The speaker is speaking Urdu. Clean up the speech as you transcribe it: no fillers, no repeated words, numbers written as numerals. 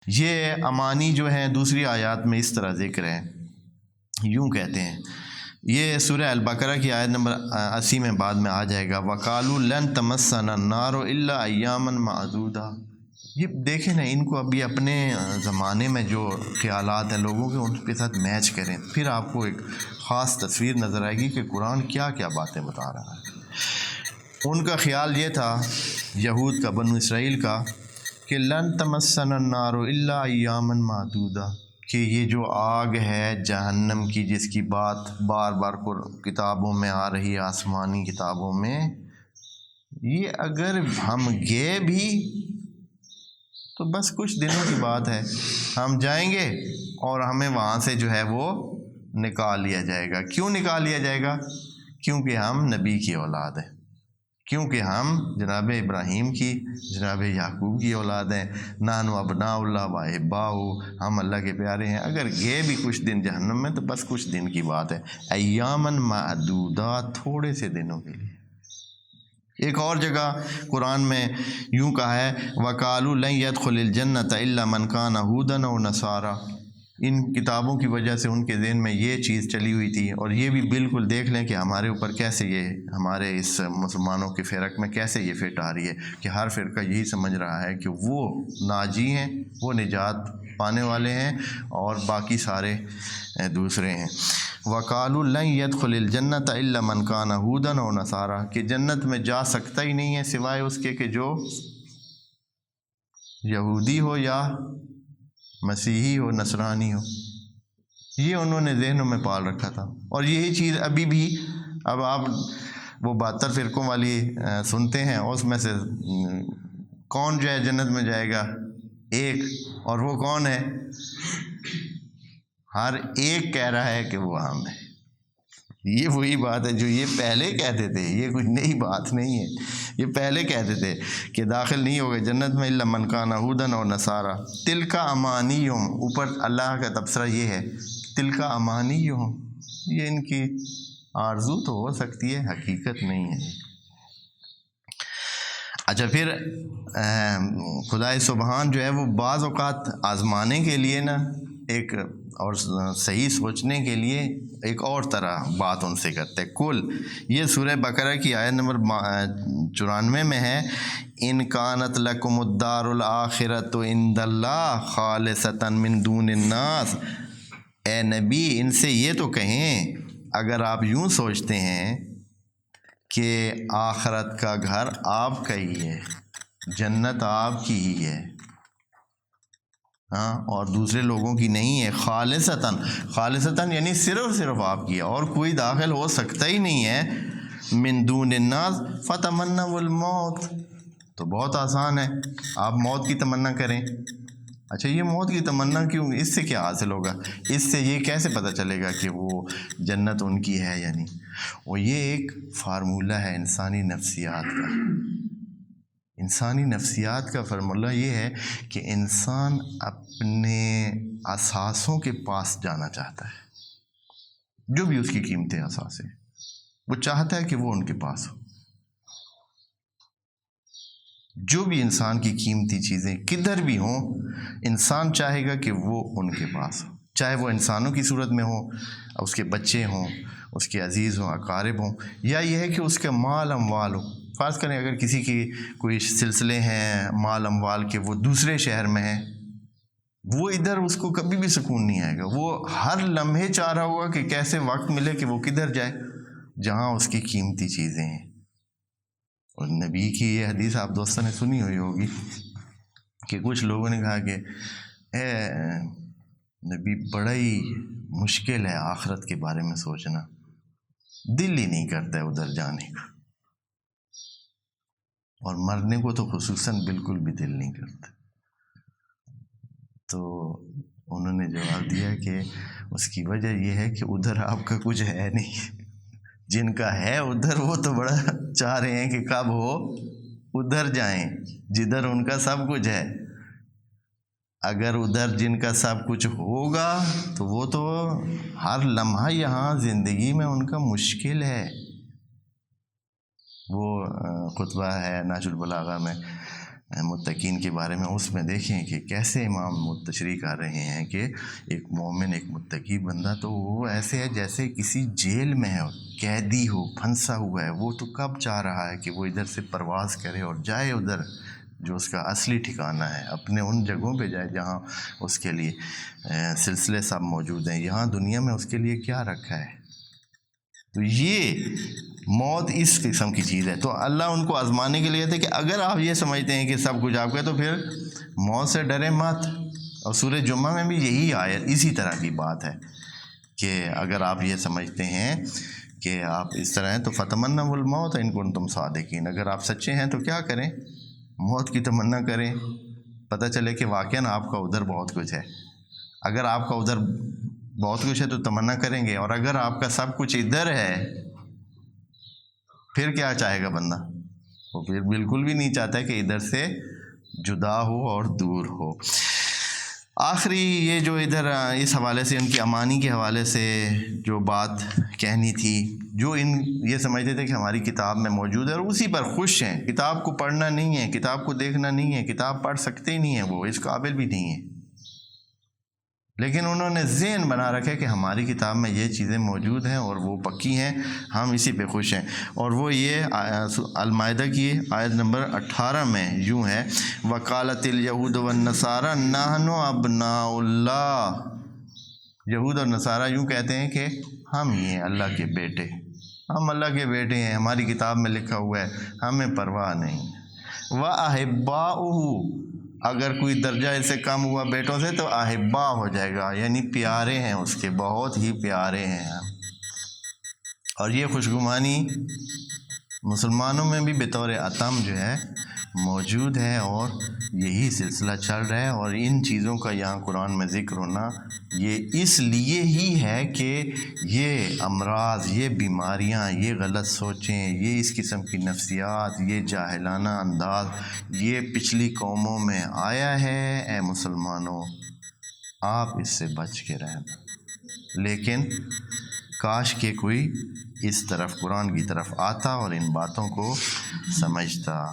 یہ امانی جو ہیں دوسری آیات میں اس طرح ذکر ہے، یوں کہتے ہیں، یہ سورہ البقرہ کی آیت نمبر 80 میں بعد میں آ جائے گا، وَقَالُوا لَن تَمَسَّنَا النَّارُ إِلَّا أَيَّامًا مَعْدُودَةً۔ یہ دیکھیں نا، ان کو ابھی اپنے زمانے میں جو خیالات ہیں لوگوں کے ان کے ساتھ میچ کریں، پھر آپ کو ایک خاص تصویر نظر آئے گی کہ قرآن کیا کیا باتیں بتا رہا ہے۔ ان کا خیال یہ تھا، یہود کا، بنو اسرائیل کا، کہ لن تمسنا النار الا ایاما معدودہ، کہ یہ جو آگ ہے جہنم کی جس کی بات بار بار کتابوں میں آ رہی ہے، آسمانی کتابوں میں، یہ اگر ہم گئے بھی تو بس کچھ دنوں کی بات ہے، ہم جائیں گے اور ہمیں وہاں سے جو ہے وہ نکال لیا جائے گا۔ کیوں نکال لیا جائے گا؟ کیونکہ ہم نبی کی اولاد ہیں، کیونکہ ہم جناب ابراہیم کی، جناب یعقوب کی اولاد ہیں، نحن ابناء اللہ و احباؤہ، ہم اللہ کے پیارے ہیں۔ اگر گئے بھی کچھ دن جہنم میں تو بس کچھ دن کی بات ہے، ایاماً معدودات، تھوڑے سے دنوں کے لیے۔ ایک اور جگہ قرآن میں یوں کہا ہے، وَقَالُوا لَن يَدْخُلِ الْجَنَّةَ إِلَّا مَنْ كَانَ هُودًا أَوْ نَصَارَىٰ۔ ان کتابوں کی وجہ سے ان کے ذہن میں یہ چیز چلی ہوئی تھی، اور یہ بھی بالکل دیکھ لیں کہ ہمارے اوپر کیسے یہ ہمارے اس مسلمانوں کے فرق میں کیسے یہ فٹ آ رہی ہے کہ ہر فرقہ یہی سمجھ رہا ہے کہ وہ ناجی ہیں، وہ نجات پانے والے ہیں، اور باقی سارے دوسرے ہیں۔ وَقَالُوا لَن يَدْخُلِ الْجَنَّةَ إِلَّا مَنْ كَانَ هُودًا أَوْ نَصَارَىٰ، کہ جنت میں جا سکتا ہی نہیں ہے سوائے اس کے کہ جو یہودی ہو یا مسیحی ہو، نصرانی ہو۔ یہ انہوں نے ذہنوں میں پال رکھا تھا، اور یہی چیز ابھی بھی، اب آپ وہ 72 فرقوں والی سنتے ہیں، اس میں سے کون جو ہے جنت میں جائے گا؟ ایک، اور وہ کون ہے؟ ہر ایک کہہ رہا ہے کہ وہ ہم ہے۔ یہ وہی بات ہے جو یہ پہلے کہتے تھے، یہ کوئی نئی بات نہیں ہے، یہ پہلے کہتے تھے کہ داخل نہیں ہوگے جنت میں الا من کان هودا اور نصارا، تلک امانیہم، اوپر اللہ کا تبصرہ یہ ہے، تلک امانیہم، یہ ان کی آرزو تو ہو سکتی ہے، حقیقت نہیں ہے۔ اچھا، پھر خدائے سبحان جو ہے وہ بعض اوقات آزمانے کے لیے نا ایک اور صحیح سوچنے کے لیے ایک اور طرح بات ان سے کرتے ہیں۔ کل، یہ سورہ بقرہ کی آیت نمبر 94 میں ہے، ان کانت لکم الدار الآخرۃ عند اللہ خالصۃ من دون الناس، اے نبی ان سے یہ تو کہیں اگر آپ یوں سوچتے ہیں کہ آخرت کا گھر آپ کا ہی ہے، جنت آپ کی ہی ہے، ہاں، اور دوسرے لوگوں کی نہیں ہے، خالصتاً، خالصتاً یعنی صرف آپ کی ہے، اور کوئی داخل ہو سکتا ہی نہیں ہے، من دون الناس فتمنوا الموت، تو بہت آسان ہے، آپ موت کی تمنا کریں۔ اچھا، یہ موت کی تمنا کیوں؟ اس سے کیا حاصل ہوگا؟ اس سے یہ کیسے پتہ چلے گا کہ وہ جنت ان کی ہے یا نہیں؟ وہ یہ ایک فارمولہ ہے انسانی نفسیات کا۔ انسانی نفسیات کا فارمولہ یہ ہے کہ انسان اپنے احساسوں کے پاس جانا چاہتا ہے، جو بھی اس کی قیمتی احساس ہے، وہ چاہتا ہے کہ وہ ان کے پاس ہو۔ جو بھی انسان کی قیمتی چیزیں کدھر بھی ہوں، انسان چاہے گا کہ وہ ان کے پاس ہو، چاہے وہ انسانوں کی صورت میں ہو، اس کے بچے ہوں، اس کے عزیز ہوں، اقارب ہوں، یا یہ ہے کہ اس کے مال اموال ہو۔ فرض کریں اگر کسی کی کوئی سلسلے ہیں مال اموال کے، وہ دوسرے شہر میں ہے، وہ ادھر اس کو کبھی بھی سکون نہیں آئے گا، وہ ہر لمحے چاہ رہا ہوگا کہ کیسے وقت ملے کہ وہ کدھر جائے جہاں اس کی قیمتی چیزیں ہیں۔ اور نبی کی یہ حدیث آپ دوستوں نے سنی ہوئی ہوگی کہ کچھ لوگوں نے کہا کہ اے نبی، بڑا ہی مشکل ہے آخرت کے بارے میں سوچنا، دل ہی نہیں کرتا ہے ادھر جانے کا، اور مرنے کو تو خصوصاً بالکل بھی دل نہیں کرتا۔ تو انہوں نے جواب دیا کہ اس کی وجہ یہ ہے کہ ادھر آپ کا کچھ ہے نہیں، جن کا ہے ادھر وہ تو بڑا چاہ رہے ہیں کہ کب ہو ادھر جائیں جدھر ان کا سب کچھ ہے۔ اگر ادھر جن کا سب کچھ ہوگا تو وہ تو ہر لمحہ یہاں زندگی میں ان کا مشکل ہے۔ وہ خطبہ ہے نہج البلاغہ میں، متقین کے بارے میں، اس میں دیکھیں کہ کیسے امام تشریح کر رہے ہیں کہ ایک مومن، ایک متقی بندہ تو وہ ایسے ہے جیسے کسی جیل میں ہے، قیدی ہو، پھنسا ہوا ہے. وہ تو کب چاہ رہا ہے کہ وہ ادھر سے پرواز کرے اور جائے ادھر جو اس کا اصلی ٹھکانہ ہے، اپنے ان جگہوں پہ جائے جہاں اس کے لیے سلسلے سب موجود ہیں. یہاں دنیا میں اس کے لیے کیا رکھا ہے؟ تو یہ موت اس قسم کی چیز ہے. تو اللہ ان کو آزمانے کے لیے تھے کہ اگر آپ یہ سمجھتے ہیں کہ سب کچھ آپ کا، تو پھر موت سے ڈرے مت. اور سورہ جمعہ میں بھی یہی آیت اسی طرح کی بات ہے کہ اگر آپ یہ سمجھتے ہیں کہ آپ اس طرح ہیں تو فتمنوا الموت ان کنتم صادقین، اگر آپ سچے ہیں تو کیا کریں؟ موت کی تمنا کریں. پتہ چلے کہ واقعاً آپ کا ادھر بہت کچھ ہے. اگر آپ کا ادھر بہت کچھ ہے تو تمنا کریں گے، اور اگر آپ کا سب کچھ ادھر ہے پھر کیا چاہے گا بندہ؟ وہ پھر بالکل بھی نہیں چاہتا کہ ادھر سے جدا ہو اور دور ہو. آخری یہ جو ادھر اس حوالے سے، ان کی امانی کے حوالے سے جو بات کہنی تھی، جو یہ سمجھتے تھے کہ ہماری کتاب میں موجود ہے اور اسی پر خوش ہیں، کتاب کو پڑھنا نہیں ہے، کتاب کو دیکھنا نہیں ہے، کتاب پڑھ سکتے ہی نہیں ہیں، وہ اس قابل بھی نہیں ہیں، لیکن انہوں نے ذہن بنا رکھے کہ ہماری کتاب میں یہ چیزیں موجود ہیں اور وہ پکی ہیں، ہم اسی پہ خوش ہیں. اور وہ یہ المائدہ کی آیت نمبر 18 میں یوں ہے، وقالت الیہود والنصارى نحن ابناء اللہ. یہود اور نصارہ یوں کہتے ہیں کہ ہم ہی ہیں اللہ کے بیٹے، ہم اللہ کے بیٹے ہیں، ہماری کتاب میں لکھا ہوا ہے، ہمیں پرواہ نہیں. وَأَحِبَّاؤُهُ، اگر کوئی درجہ اس سے کم ہوا بیٹوں سے تو احبا ہو جائے گا، یعنی پیارے ہیں اس کے، بہت ہی پیارے ہیں. اور یہ خوشگمانی مسلمانوں میں بھی بطور عتم جو ہے موجود ہے، اور یہی سلسلہ چل رہا ہے. اور ان چیزوں کا یہاں قرآن میں ذکر ہونا یہ اس لیے ہی ہے کہ یہ امراض، یہ بیماریاں، یہ غلط سوچیں، یہ اس قسم کی نفسیات، یہ جاہلانہ انداز یہ پچھلی قوموں میں آیا ہے. اے مسلمانوں، آپ اس سے بچ کے رہنا. لیکن کاش کہ کوئی اس طرف، قرآن کی طرف آتا اور ان باتوں کو سمجھتا.